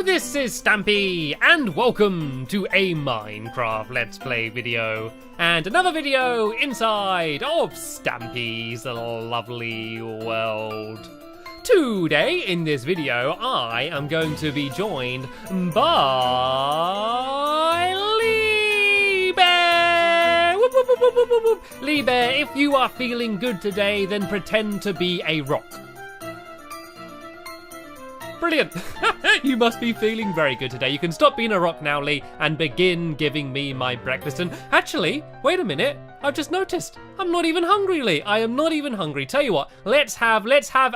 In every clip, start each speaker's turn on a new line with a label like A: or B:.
A: this is Stampy, and welcome to a Minecraft Let's Play video. And another video inside of Stampy's lovely world. Today, in this video, I am going to be joined by Lee Bear! Whoop, whoop, whoop, whoop, whoop, whoop. Lee Bear, if you are feeling good today, then pretend to be a rock. Brilliant! You must be feeling very good today. You can stop being a rock now, Lee, and begin giving me my breakfast. And actually, wait a minute. I've just noticed. I'm not even hungry, Lee. I am not even hungry. Tell you what, let's have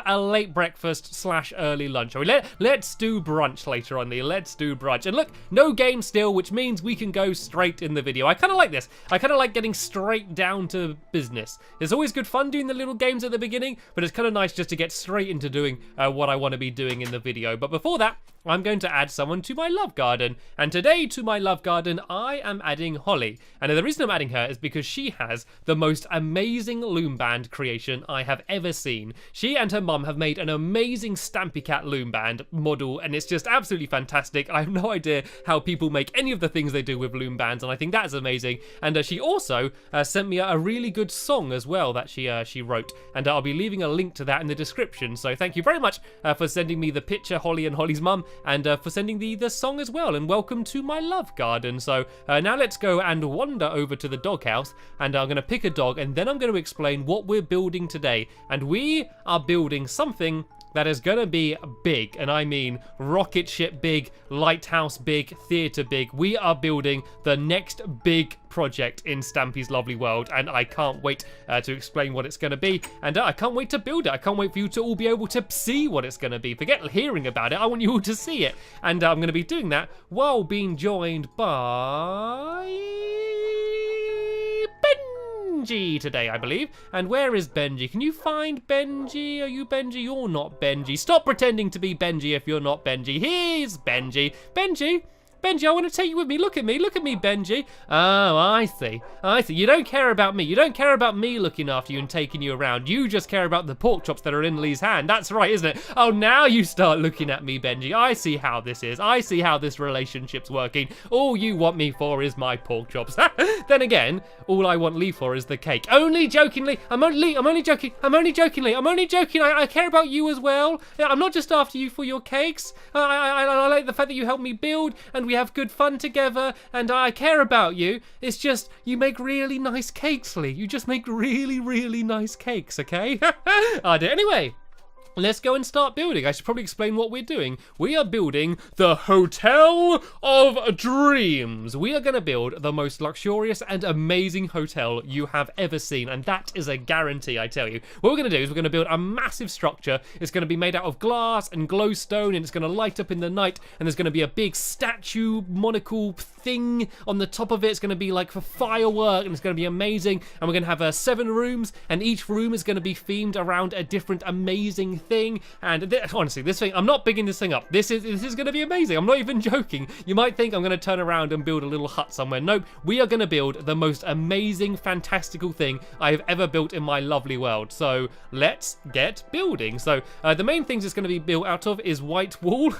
A: a late breakfast slash early lunch. Let's do brunch later on, Lee. Let's do brunch. And look, no game still, which means we can go straight in the video. I kind of like this. I kind of like getting straight down to business. It's always good fun doing the little games at the beginning, but it's kind of nice just to get straight into doing what I want to be doing in the video. But before that, I'm going to add someone to my love garden. And today to my love garden, I am adding Holly. And the reason I'm adding her is because she has the most amazing loom band creation I have ever seen. She and her mum have made an amazing Stampy Cat loom band model, and it's just absolutely fantastic. I have no idea how people make any of the things they do with loom bands, and I think that is amazing. And she also sent me a really good song as well that she wrote, and I'll be leaving a link to that in the description. So thank you very much for sending me the picture, Holly and Holly's mum, and for sending the song as well, and welcome to my love garden. So now let's go and wander over to the doghouse, and I'm going to pick a dog, and then I'm going to explain what we're building today. And we are building something that is going to be big, and I mean rocket ship big, lighthouse big, theatre big. We are building the next big project in Stampy's lovely world, and I can't wait to explain what it's going to be, and I can't wait to build it. I can't wait for you to all be able to see what it's going to be. Forget hearing about it, I want you all to see it, and I'm going to be doing that while being joined by Benji today, I believe. And where is Benji? Can you find Benji? Are you Benji? You're not Benji. Stop pretending to be Benji if you're not Benji. Here's Benji. Benji, I want to take you with me. Look at me, Benji. Oh, I see. You don't care about me. You don't care about me looking after you and taking you around. You just care about the pork chops that are in Lee's hand. That's right, isn't it? Oh, now you start looking at me, Benji. I see how this is. I see how this relationship's working. All you want me for is my pork chops. Then again, all I want Lee for is the cake. Only jokingly. I'm only joking. I care about you as well. I'm not just after you for your cakes. I like the fact that you help me build, and we have good fun together, and I care about you. It's just, you make really nice cakes, Lee. You just make really, really nice cakes, okay? Anyway, let's go and start building. I should probably explain what we're doing. We are building the Hotel of Dreams. We are going to build the most luxurious and amazing hotel you have ever seen, and that is a guarantee, I tell you. What we're going to do is we're going to build a massive structure. It's going to be made out of glass and glowstone, and it's going to light up in the night, and there's going to be a big statue monocle thing on the top of it. It's going to be like for firework, and it's going to be amazing. And we're going to have 7 rooms, and each room is going to be themed around a different amazing thing. And honestly, this thing, I'm not bigging this thing up. This is going to be amazing. I'm not even joking. You might think I'm going to turn around and build a little hut somewhere. Nope, we are going to build the most amazing, fantastical thing I have ever built in my lovely world. So let's get building. So the main things it's going to be built out of is white wool.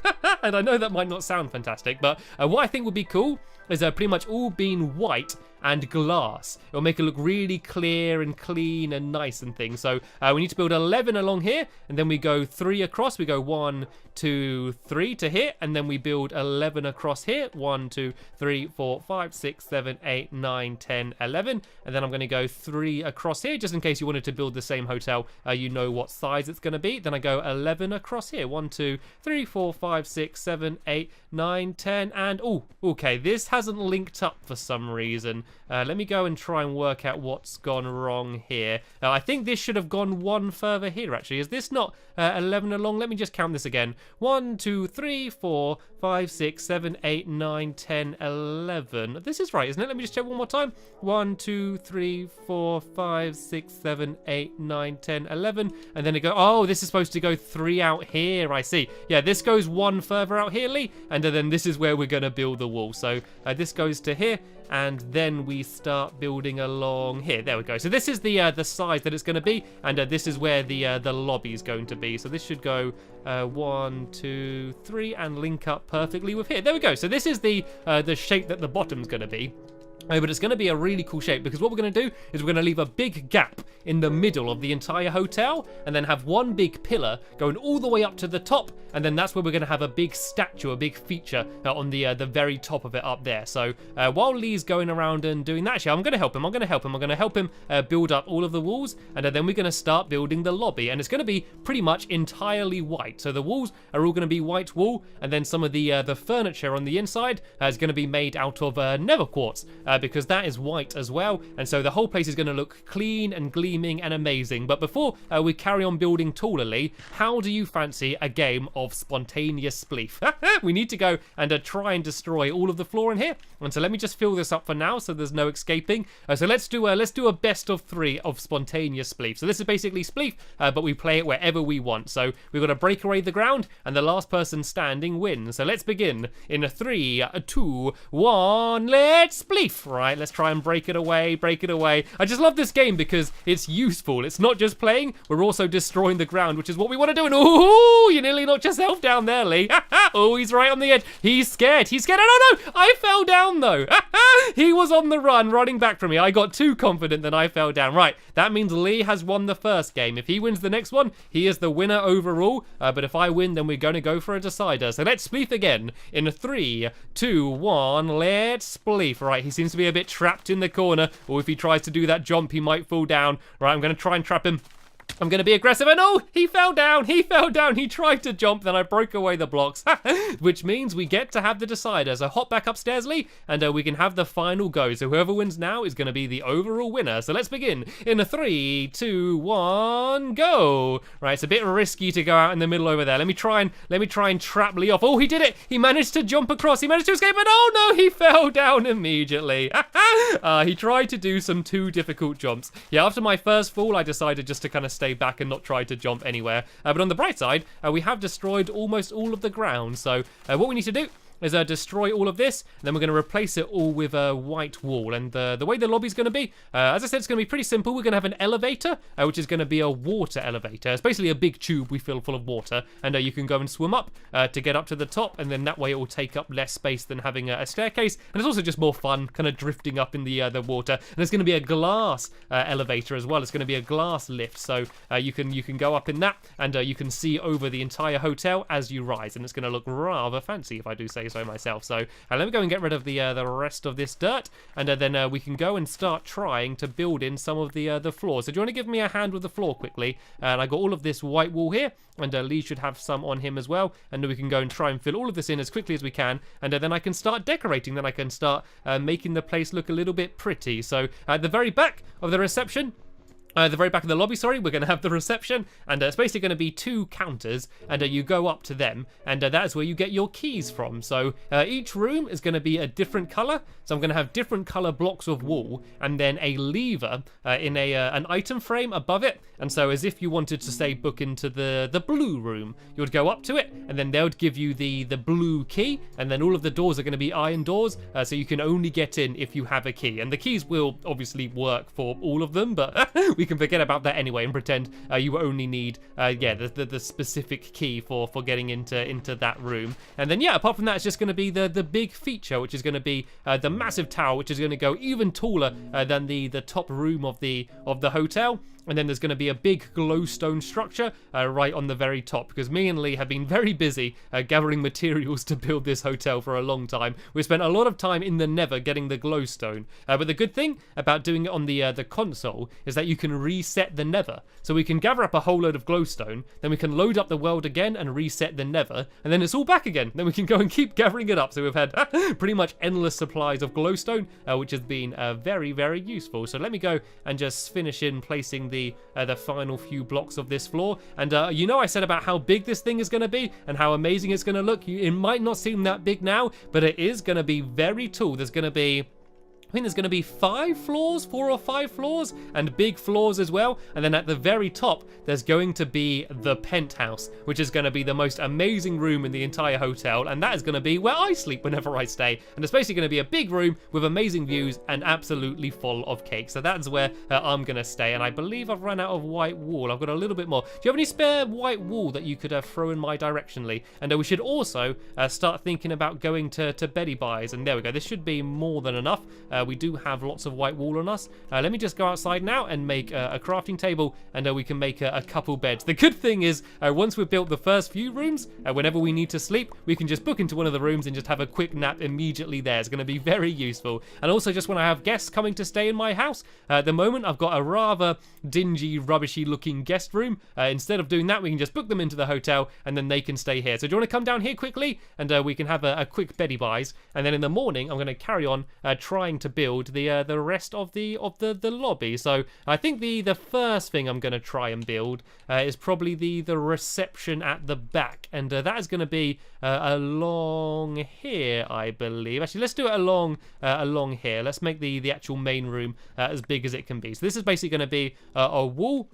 A: And I know that might not sound fantastic, but what I think would be cool is pretty much all being white and glass. It'll make it look really clear and clean and nice and things. So we need to build 11 along here, and then we go 3 across. We go 1, 2, 3 to here, and then we build 11 across here. 1, 2, 3, 4, 5, 6, 7, 8, 9, 10, 11. And then I'm going to go 3 across here, just in case you wanted to build the same hotel. You know what size it's going to be. Then I go 11 across here. 1, 2, 3, 4, 5, 6, 7, 8, 9, 10, and oh, okay, this hasn't linked up for some reason. Let me go and try and work out what's gone wrong here. I think this should have gone 1 further here, actually. Is this not 11 along? Let me just count this again. 1, 2, 3, 4, 5, 6, 7, 8, 9, 10, 11. This is right, isn't it? Let me just check one more time. 1, 2, 3, 4, 5, 6, 7, 8, 9, 10, 11. And then it goes, oh, this is supposed to go 3 out here, I see. Yeah, this goes 1 further out here, Lee. And then this is where we're going to build the wall. So this goes to here. and then we start building along here. There we go. So this is the size that it's going to be, and this is where the lobby is going to be. So this should go 1, 2, 3, and link up perfectly with here. There we go. So this is the shape that the bottom's going to be. But it's going to be a really cool shape, because what we're going to do is we're going to leave a big gap in the middle of the entire hotel, and then have one big pillar going all the way up to the top, and then that's where we're going to have a big statue, a big feature on the very top of it up there. So while Lee's going around and doing that, actually, I'm going to help him. I'm going to help him build up all of the walls, and then we're going to start building the lobby, and it's going to be pretty much entirely white. So the walls are all going to be white wool, and then some of the furniture on the inside is going to be made out of nether quartz. Because that is white as well, and so the whole place is going to look clean and gleaming and amazing. But before we carry on building taller, how do you fancy a game of spontaneous spleef? We need to go and try and destroy all of the floor in here, and so let me just fill this up for now so there's no escaping. So let's do a best of 3 of spontaneous spleef. So this is basically spleef, but we play it wherever we want. So we've got to break away the ground, and the last person standing wins. So let's begin in a 3, 2, 1. Let's spleef. Right, let's try and break it away. I just love this game because it's useful. It's not just playing, we're also destroying the ground, which is what we want to do. And ooh, you nearly knocked yourself down there, Lee. Oh, he's right on the edge. He's scared. Oh no, I fell down though. He was on the run, running back from me. I got too confident that I fell down. Right, that means Lee has won the first game. If he wins the next one, he is the winner overall. But if I win, then we're going to go for a decider. So let's spleef again in 3, 2, 1. Let's spleef. Right, he seems to be a bit trapped in the corner, or if he tries to do that jump, he might fall down. Right, I'm going to try and trap him. I'm going to be aggressive, and oh, he fell down. He tried to jump, then I broke away the blocks, which means we get to have the decider. So hop back upstairs, Lee, and we can have the final go. So whoever wins now is going to be the overall winner. So let's begin in 3, 2, 1, go. Right, it's a bit risky to go out in the middle over there. Let me try and trap Lee off. Oh, he did it. He managed to jump across. He managed to escape, but oh no, he fell down immediately. He tried to do some too difficult jumps. Yeah, after my first fall, I decided just to kind of stay back and not try to jump anywhere. But on the bright side, we have destroyed almost all of the ground. So what we need to do is destroy all of this, and then we're going to replace it all with a white wall. And the way the lobby's going to be, as I said, it's going to be pretty simple. We're going to have an elevator, which is going to be a water elevator. It's basically a big tube we fill full of water, and you can go and swim up to get up to the top, and then that way it will take up less space than having a staircase. And it's also just more fun, kind of drifting up in the water. And there's going to be a glass elevator as well. It's going to be a glass lift, so you can go up in that, and you can see over the entire hotel as you rise, and it's going to look rather fancy, if I do say so myself. So let me go and get rid of the rest of this dirt, and then we can go and start trying to build in some of the floors. So do you want to give me a hand with the floor quickly? And I got all of this white wool here, and Lee should have some on him as well, and we can go and try and fill all of this in as quickly as we can, and then I can start decorating. Then I can start making the place look a little bit pretty. So at the very back of the reception, the very back of the lobby, sorry, we're going to have the reception, and it's basically going to be 2 counters, and you go up to them, and that is where you get your keys from. So each room is going to be a different colour, so I'm going to have different colour blocks of wool, and then a lever in an item frame above it, and so as if you wanted to, say, book into the blue room, you would go up to it, and then they would give you the blue key, and then all of the doors are going to be iron doors, so you can only get in if you have a key, and the keys will obviously work for all of them, but we can forget about that anyway and pretend you only need the specific key for getting into that room. And then apart from that, it's just going to be the big feature, which is going to be the massive tower, which is going to go even taller than the top room of the hotel. And then there's going to be a big glowstone structure right on the very top, because me and Lee have been very busy gathering materials to build this hotel for a long time. We spent a lot of time in the nether getting the glowstone. But the good thing about doing it on the console is that you can reset the nether. So we can gather up a whole load of glowstone, then we can load up the world again and reset the nether, and then it's all back again. Then we can go and keep gathering it up. So we've had pretty much endless supplies of glowstone, which has been very, very useful. So let me go and just finish in placing the final few blocks of this floor. And I said about how big this thing is going to be and how amazing it's going to look. It might not seem that big now, but it is going to be very tall. There's going to be I think there's going to be 5 floors, 4 or 5 floors, and big floors as well. And then at the very top, there's going to be the penthouse, which is going to be the most amazing room in the entire hotel. And that is going to be where I sleep whenever I stay. And it's basically going to be a big room with amazing views and absolutely full of cake. So that's where I'm going to stay. And I believe I've run out of white wool. I've got a little bit more. Do you have any spare white wool that you could throw in my direction, Lee? And we should also start thinking about going to Betty Buys. And there we go. This should be more than enough. We do have lots of white wool on us. Let me just go outside now and make a crafting table, and we can make a couple beds. The good thing is, once we've built the first few rooms, whenever we need to sleep, we can just book into one of the rooms and just have a quick nap immediately there. It's going to be very useful. And also just when I have guests coming to stay in my house, at the moment I've got a rather dingy, rubbishy looking guest room. Instead of doing that, we can just book them into the hotel and then they can stay here. So do you want to come down here quickly, and we can have a quick Betty Buys, and then in the morning I'm going to carry on trying to build the rest of the lobby. So I think the first thing I'm going to try and build is probably the reception at the back, and that is going to be along here, I believe. Actually, let's do it along here. Let's make the actual main room as big as it can be. So this is basically going to be a wall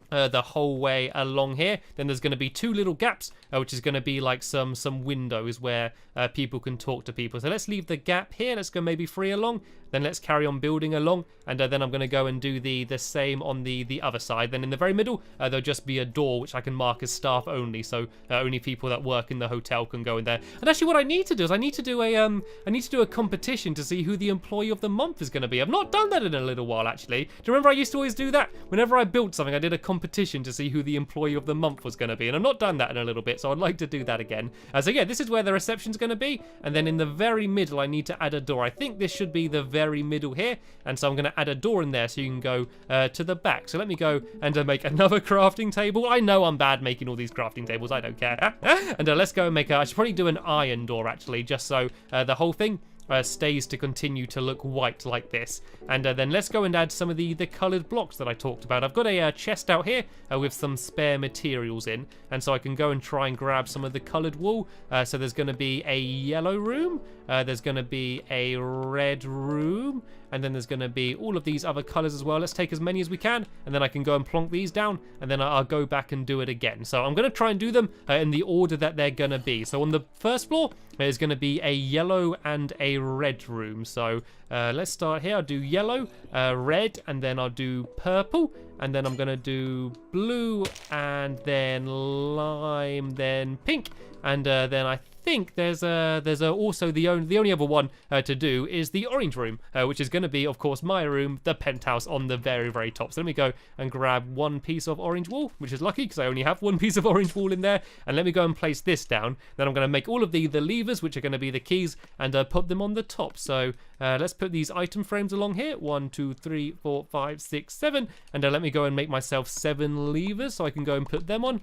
A: the whole way along here. Then there's going to be 2 little gaps, which is going to be like some windows where people can talk to people. So let's leave the gap here. Let's go maybe 3 along. Then let's carry on building along, and then I'm going to go and do the same on the other side. Then in the very middle, there'll just be a door which I can mark as staff only, so only people that work in the hotel can go in there. And actually, what I need to do is I need to do a competition to see who the employee of the month is going to be. I've not done that in a little while, actually. Do you remember I used to always do that? Whenever I built something, I did a competition to see who the employee of the month was going to be, and I've not done that in a little bit, so I'd like to do that again. So yeah, this is where the reception's going to be, and then in the very middle, I need to add a door. I think this should be the very middle here, and so I'm going to add a door in there so you can go to the back. So let me go and make another crafting table. I know I'm bad making all these crafting tables, I don't care. And let's go and make I should probably do an iron door, actually, just so the whole thing stays to continue to look white like this. And then let's go and add some of the coloured blocks that I talked about. I've got a chest out here with some spare materials in, and so I can go and try and grab some of the coloured wool. So there's going to be a yellow room, there's going to be a red room, and then there's going to be all of these other colours as well. Let's take as many as we can, and then I can go and plonk these down, and then I'll go back and do it again. So I'm going to try and do them in the order that they're going to be. So on the first floor, there's going to be a yellow and a red room. So let's start here. I'll do yellow, red, and then I'll do purple, and then I'm going to do blue, and then lime, then pink, and then I think there's also the only other one to do is the orange room, which is going to be, of course, my room, the penthouse on the very top. So let me go and grab 1 piece of orange wool, which is lucky because I only have 1 piece of orange wool in there, and let me go and place this down. Then I'm going to make all of the levers, which are going to be the keys, and put them on the top. So let's put these item frames along here. 1, 2, 3, 4, 5, 6, 7, and let me go and make myself 7 levers so I can go and put them on.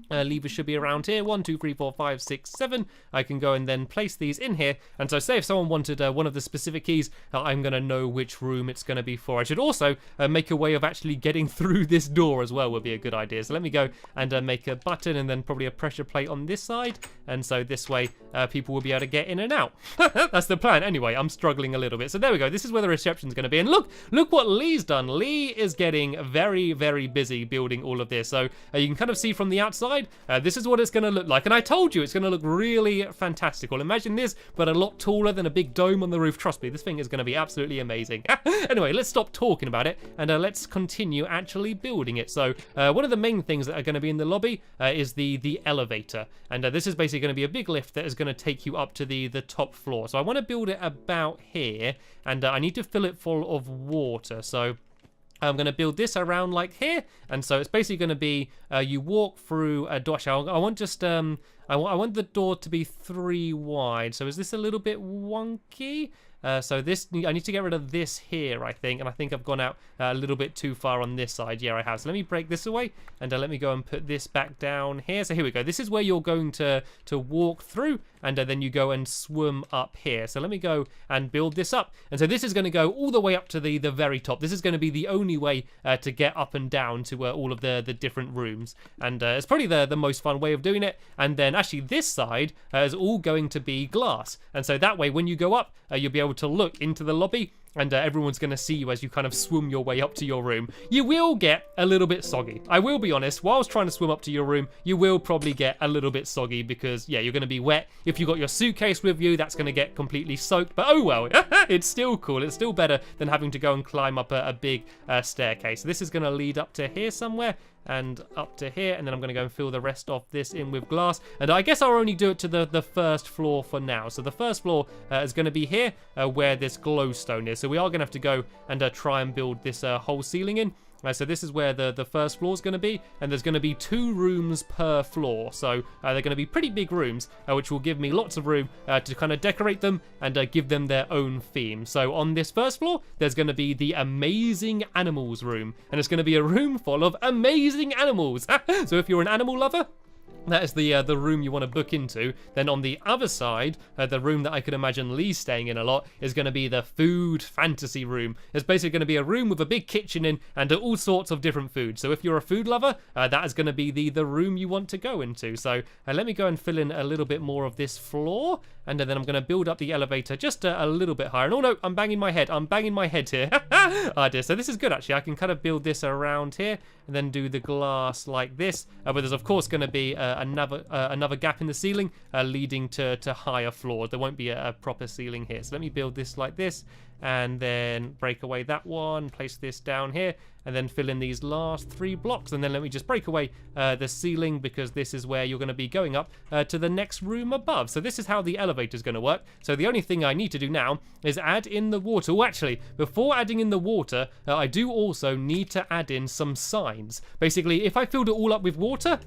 A: Levers should be around here. 1, 2, 3, 4, 5, 6, 7. I can go and then place these in here, and so say if someone wanted one of the specific keys, I'm going to know which room it's going to be for. I should also make a way of actually getting through this door as well, would be a good idea. So let me go and make a button, and then probably a pressure plate on this side, and so this way people will be able to get in and out. That's the plan. Anyway, I'm struggling a little bit. So there we go. This is where the reception's going to be, and look what Lee's done. Lee is getting very busy building all of this. So you can kind of see from the outside, this is what it's going to look like, and I told you it's going to look really fantastical. Imagine this, but a lot taller than a big dome on the roof. Trust me, this thing is going to be absolutely amazing. Anyway, let's stop talking about it, and let's continue actually building it. So one of the main things that are going to be in the lobby is the elevator, and this is basically going to be a big lift that is going to take you up to the top floor. So I want to build it about here, and I need to fill it full of water. So I'm going to build this around like here, and so it's basically going to be you walk through a door. I want just I want the door to be 3 wide. So is this a little bit wonky? So this, I need to get rid of this here, I think, and I think I've gone out a little bit too far on this side. Yeah, I have. So let me break this away, and let me go and put this back down here. So here we go. This is where you're going to walk through, and then you go and swim up here. So let me go and build this up. And so this is going to go all the way up to the very top. This is going to be the only way to get up and down to all of the different rooms, and it's probably the most fun way of doing it. And then actually this side is all going to be glass, and so that way when you go up, you'll be able to look into the lobby, and everyone's going to see you as you kind of swim your way up to your room. You will get a little bit soggy. I will be honest, whilst trying to swim up to your room, you will probably get a little bit soggy because, yeah, you're going to be wet. If you've got your suitcase with you, that's going to get completely soaked, but oh well, it's still cool. It's still better than having to go and climb up a big staircase. So this is going to lead up to here somewhere, and up to here, and then I'm going to go and fill the rest of this in with glass, and I guess I'll only do it to the first floor for now. So the first floor is going to be here where this glowstone is, so we are going to have to go and try and build this whole ceiling in. So this is where the first floor is going to be, and there's going to be 2 rooms per floor, so they're going to be pretty big rooms, which will give me lots of room to kind of decorate them and give them their own theme. So on this first floor, there's going to be the amazing animals room, and it's going to be a room full of amazing animals. So if you're an animal lover, that is the room you want to book into. Then on the other side, the room that I could imagine Lee staying in a lot is going to be the food fantasy room. It's basically going to be a room with a big kitchen in and all sorts of different food. So if you're a food lover, that is going to be the room you want to go into. So let me go and fill in a little bit more of this floor, and then I'm going to build up the elevator just a little bit higher. And oh no, I'm banging my head. I'm banging my head here. Oh dear. So this is good actually. I can kind of build this around here and then do the glass like this. But there's of course going to be another gap in the ceiling leading to higher floors. There won't be a proper ceiling here. So let me build this like this, and then break away that one, place this down here, and then fill in these last 3 blocks, and then let me just break away the ceiling, because this is where you're going to be going up to the next room above. So this is how the elevator is going to work. So the only thing I need to do now is add in the water. Oh, actually, before adding in the water, I do also need to add in some signs. Basically, if I filled it all up with water,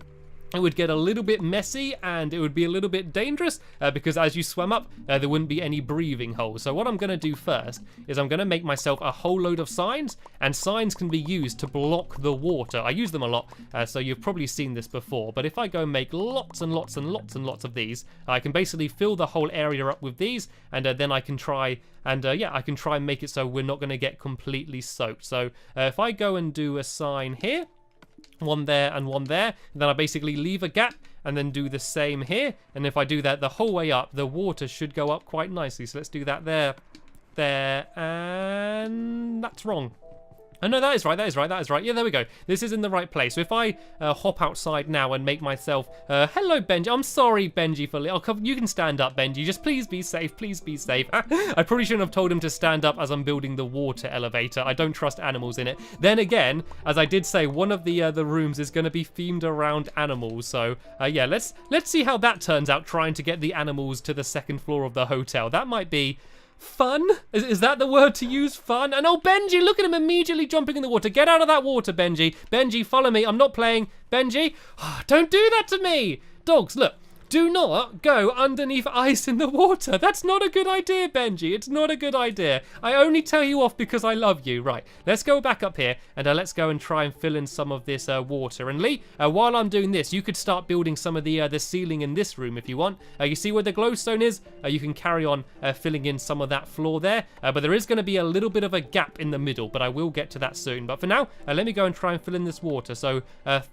A: it would get a little bit messy and it would be a little bit dangerous because as you swam up, there wouldn't be any breathing holes. So what I'm going to do first is I'm going to make myself a whole load of signs, and signs can be used to block the water. I use them a lot, so you've probably seen this before. But if I go and make lots and lots and lots and lots of these, I can basically fill the whole area up with these, and then I can try and I can try and make it so we're not going to get completely soaked. So if I go and do a sign here, one there and one there, and then I basically leave a gap and then do the same here, and if I do that the whole way up, the water should go up quite nicely. So let's do that there, and that's wrong. Oh no, that is right, that is right, that is right. Yeah, there we go. This is in the right place. So if I hop outside now and make myself... hello, Benji. I'm sorry, Benji, for... Oh, you can stand up, Benji. Just please be safe. Please be safe. I probably shouldn't have told him to stand up as I'm building the water elevator. I don't trust animals in it. Then again, as I did say, one of the rooms is going to be themed around animals. So, yeah, let's see how that turns out, trying to get the animals to the 2nd floor of the hotel. That might be... fun? Is that the word to use? Fun? And oh, Benji, look at him immediately jumping in the water. Get out of that water, Benji. Benji, follow me. I'm not playing. Benji, don't do that to me. Dogs, look. Do not go underneath ice in the water. That's not a good idea, Benji. It's not a good idea. I only tell you off because I love you. Right, let's go back up here and let's go and try and fill in some of this water. And Lee, while I'm doing this, you could start building some of the ceiling in this room if you want. You see where the glowstone is? You can carry on filling in some of that floor there. But there is going to be a little bit of a gap in the middle, but I will get to that soon. But for now, let me go and try and fill in this water. So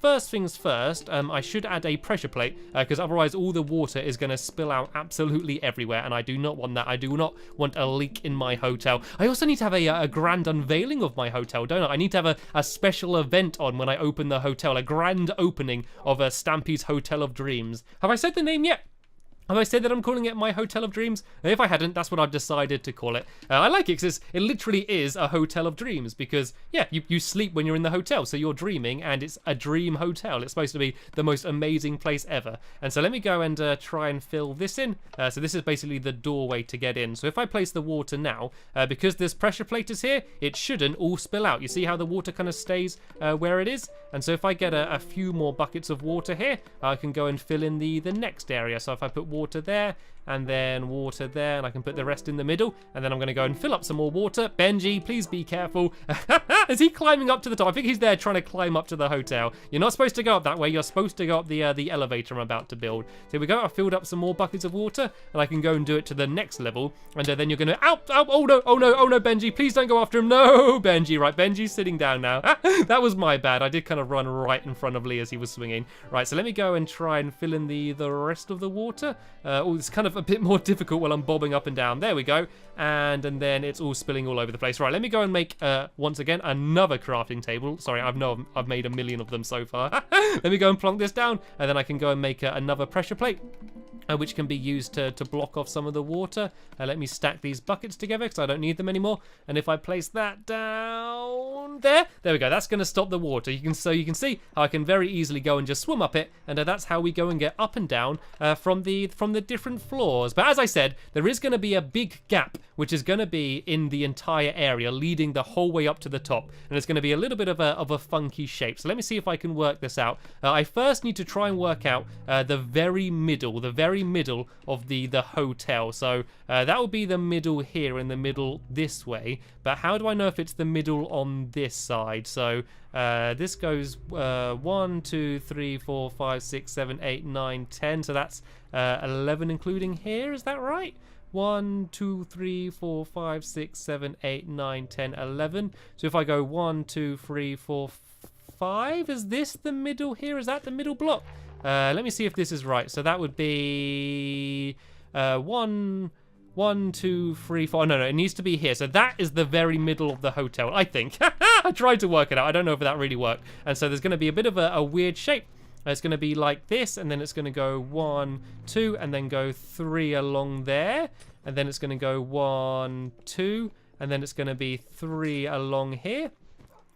A: first things first, I should add a pressure plate because otherwise all the water is going to spill out absolutely everywhere, and I do not want that. I do not want a leak in my hotel. I also need to have a grand unveiling of my hotel, don't I? I need to have a special event on when I open the hotel, a grand opening of Stampy's Hotel of Dreams. Have I said the name yet? Have I said that I'm calling it my Hotel of Dreams? If I hadn't, that's what I've decided to call it. I like it because it literally is a hotel of dreams because, yeah, you sleep when you're in the hotel, so you're dreaming, and it's a dream hotel. It's supposed to be the most amazing place ever. And so let me go and try and fill this in. So this is basically the doorway to get in. So if I place the water now, because this pressure plate is here, it shouldn't all spill out. You see how the water kind of stays where it is? And so if I get a few more buckets of water here, I can go and fill in the next area. So if I put water there, and then water there, and I can put the rest in the middle, and then I'm going to go and fill up some more water. Benji, please be careful. Is he climbing up to the top? I think he's there trying to climb up to the hotel. You're not supposed to go up that way. You're supposed to go up the elevator I'm about to build. So here we go. I filled up some more buckets of water, and I can go and do it to the next level, and then you're going to... Ow! Oh no, oh no, oh no, Benji, please don't go after him. No, Benji, right, Benji's sitting down now. That was my bad. I did kind of run right in front of Lee as he was swinging. Right, so let me go and try and fill in the rest of the water. Oh, it's kind of a bit more difficult while I'm bobbing up and down. There we go. And then it's all spilling all over the place. Right, let me go and make, once again, another crafting table. Sorry, I've made a million of them so far. Let me go and plonk this down, and then I can go and make another pressure plate. Which can be used to block off some of the water. Let me stack these buckets together because I don't need them anymore. And if I place that down there we go. That's going to stop the water. You can see how I can very easily go and just swim up it, and that's how we go and get up and down from the different floors. But as I said, there is going to be a big gap, which is going to be in the entire area, leading the whole way up to the top, and it's going to be a little bit of a funky shape. So let me see if I can work this out. I first need to try and work out the very middle of the hotel. So that will be the middle here, in the middle this way. But how do I know if it's the middle on this side? So this goes 1, 2, 3, 4, 5, 6, 7, 8, 9, 10. So that's 11 including here. Is that right? 1, 2, 3, 4, 5, 6, 7, 8, 9, 10, 11. So if I go 1, 2, 3, 4, 5, is this the middle here? Is that the middle block? Let me see if this is right. So that would be 1, 2, 3, 4. No, it needs to be here. So that is the very middle of the hotel, I think. I tried to work it out. I don't know if that really worked. And so there's going to be a bit of a weird shape. It's going to be like this, and then it's going to go 1, 2, and then go 3 along there. And then it's going to go 1, 2, and then it's going to be 3 along here.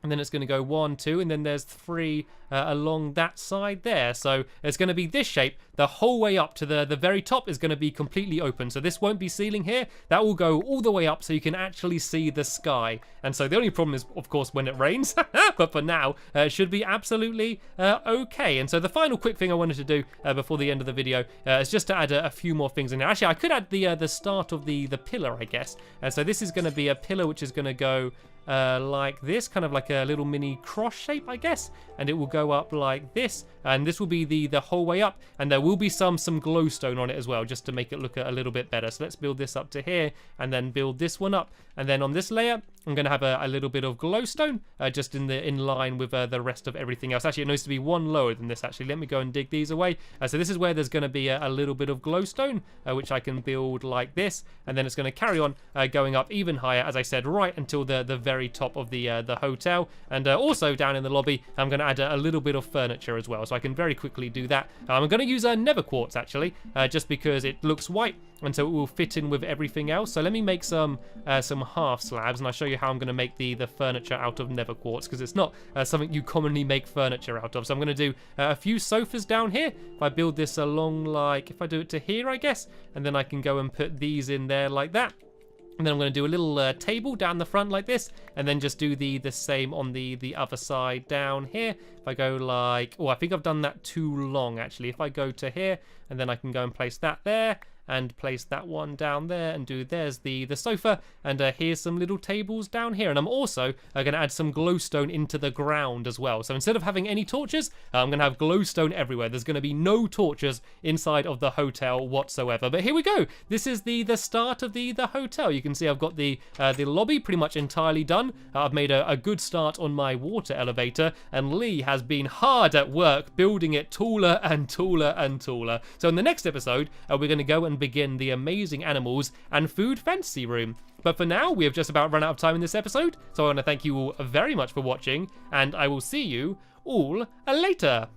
A: And then it's going to go 1, 2, and then there's 3 along that side there. So it's going to be this shape. The whole way up to the very top is going to be completely open. So this won't be ceiling here. That will go all the way up so you can actually see the sky. And so the only problem is, of course, when it rains. But for now, it should be absolutely okay. And so the final quick thing I wanted to do before the end of the video is just to add a few more things in there. Actually, I could add the start of the pillar, I guess. So this is going to be a pillar which is going to go like this, kind of like a little mini cross shape, I guess, and it will go up like this, and this will be the whole way up, and there will be some glowstone on it as well, just to make it look a little bit better. So let's build this up to here, and then build this one up, and then on this layer I'm going to have a little bit of glowstone just in line with the rest of everything else. Actually, it needs to be one lower than this. Actually, let me go and dig these away. So this is where there's going to be a little bit of glowstone, which I can build like this, and then it's going to carry on going up even higher, as I said, right until the very top of the hotel. And also down in the lobby, I'm going to add a little bit of furniture as well, so I can very quickly do that. I'm going to use nether quartz actually, just because it looks white, and so it will fit in with everything else. So let me make some half slabs, and I'll show you how I'm going to make the furniture out of nether quartz, because it's not something you commonly make furniture out of. So I'm going to do a few sofas down here. If I build this along, like, if I do it to here, I guess, and then I can go and put these in there like that. And then I'm going to do a little table down the front like this, and then just do the same on the other side down here. If I go like, oh, I think I've done that too long actually. If I go to here, and then I can go and place that there, and place that one down there, and there's the sofa, and here's some little tables down here. And I'm also going to add some glowstone into the ground as well. So instead of having any torches, I'm going to have glowstone everywhere. There's going to be no torches inside of the hotel whatsoever. But here we go. This is the start of the hotel. You can see I've got the lobby pretty much entirely done. I've made a good start on my water elevator, and Lee has been hard at work building it taller and taller and taller. So in the next episode, we're going to go and begin the amazing animals and food fantasy room. But for now, we have just about run out of time in this episode, so I want to thank you all very much for watching, and I will see you all later.